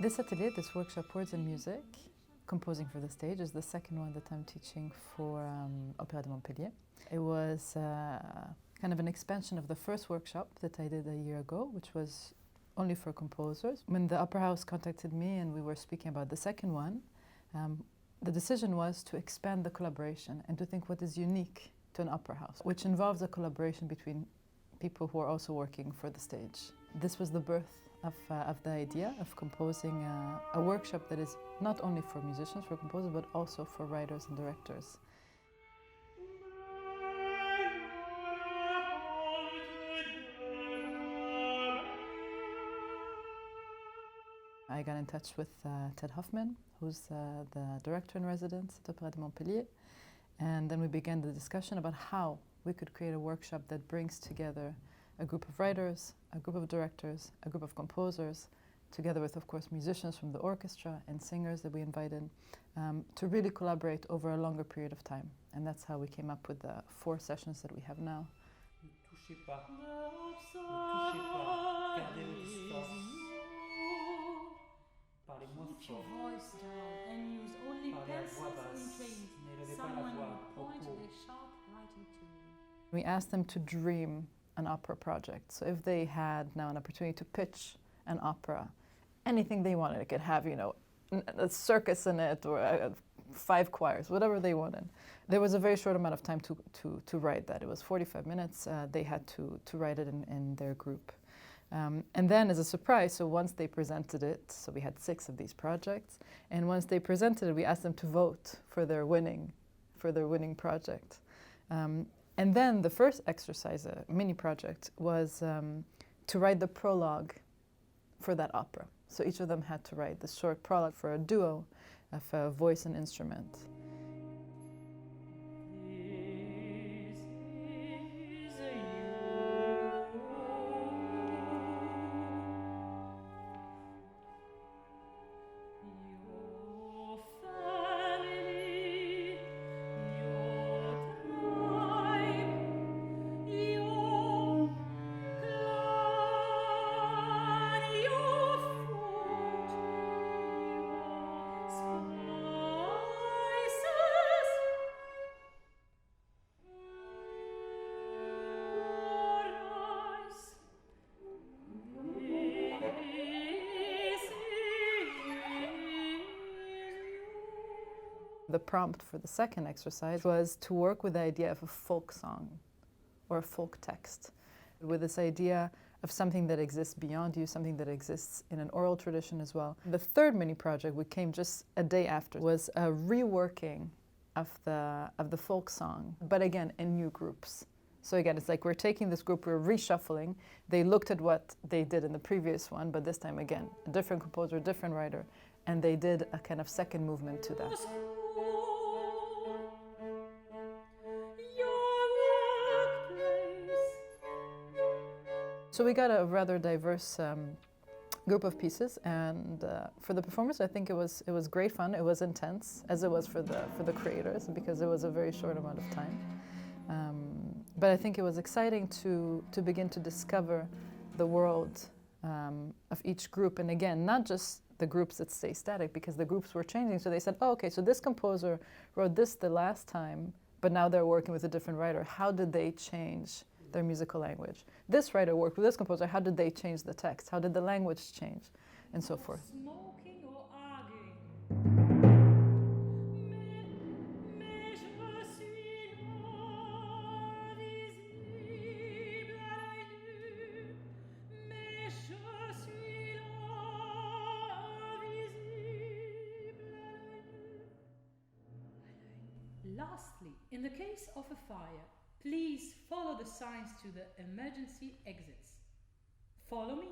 This atelier, this workshop, Words and Music, composing for the stage, is the second one that I'm teaching for Opéra de Montpellier. It was kind of an expansion of the first workshop that I did a year ago, which was only for composers. When the Opera House contacted me and we were speaking about the second one, the decision was to expand the collaboration and to think what is unique to an opera house, which involves a collaboration between people who are also working for the stage. This was the birth of the idea of composing a workshop that is not only for musicians, for composers, but also for writers and directors. I got in touch with Ted Huffman, who's the director in residence at Opéra de Montpellier, and then we began the discussion about how we could create a workshop that brings together a group of writers, a group of directors, a group of composers, together with, of course, musicians from the orchestra and singers that we invited, to really collaborate over a longer period of time. And that's how we came up with the 4 sessions that we have now. Ne touchez pas. Ne touchez pas. Gardez vos distances. Parlez moins fort. Voice down and use only Parlez à voix pencils basse. and N'élevez trains. pas la Someone voix. will point Repos. with a sharp writing tool. We asked them to dream an opera project. So if they had now an opportunity to pitch an opera, anything they wanted, it could have, you know, a circus in it or 5 choirs, whatever they wanted. There was a very short amount of time to write that. It was 45 minutes. They had to write it in their group. And then as a surprise, so once they presented it, so we had 6 of these projects, and once they presented it, we asked them to vote for their winning project. And then the first exercise, a mini project, was to write the prologue for that opera. So each of them had to write the short prologue for a duo of a voice and instrument. The prompt for the second exercise was to work with the idea of a folk song or a folk text, with this idea of something that exists beyond you, something that exists in an oral tradition as well. The third mini project, which came just a day after, was a reworking of the folk song, but again in new groups. So again, it's like we're taking this group, we're reshuffling. They looked at what they did in the previous one, but this time again, a different composer, a different writer, and they did a kind of second movement to that. So we got a rather diverse group of pieces, and for the performers, I think it was great fun. It was intense, as it was for the creators, because it was a very short amount of time. But I think it was exciting to begin to discover the world of each group, and again, not just the groups that stay static, because the groups were changing. So they said, oh, okay, so this composer wrote this the last time, but now they're working with a different writer. How did they change their musical language? This writer worked with this composer. How did they change the text? How did the language change? And so forth. Smoking or arguing. Lastly, in the case of a fire, please follow the signs to the emergency exits. Follow me.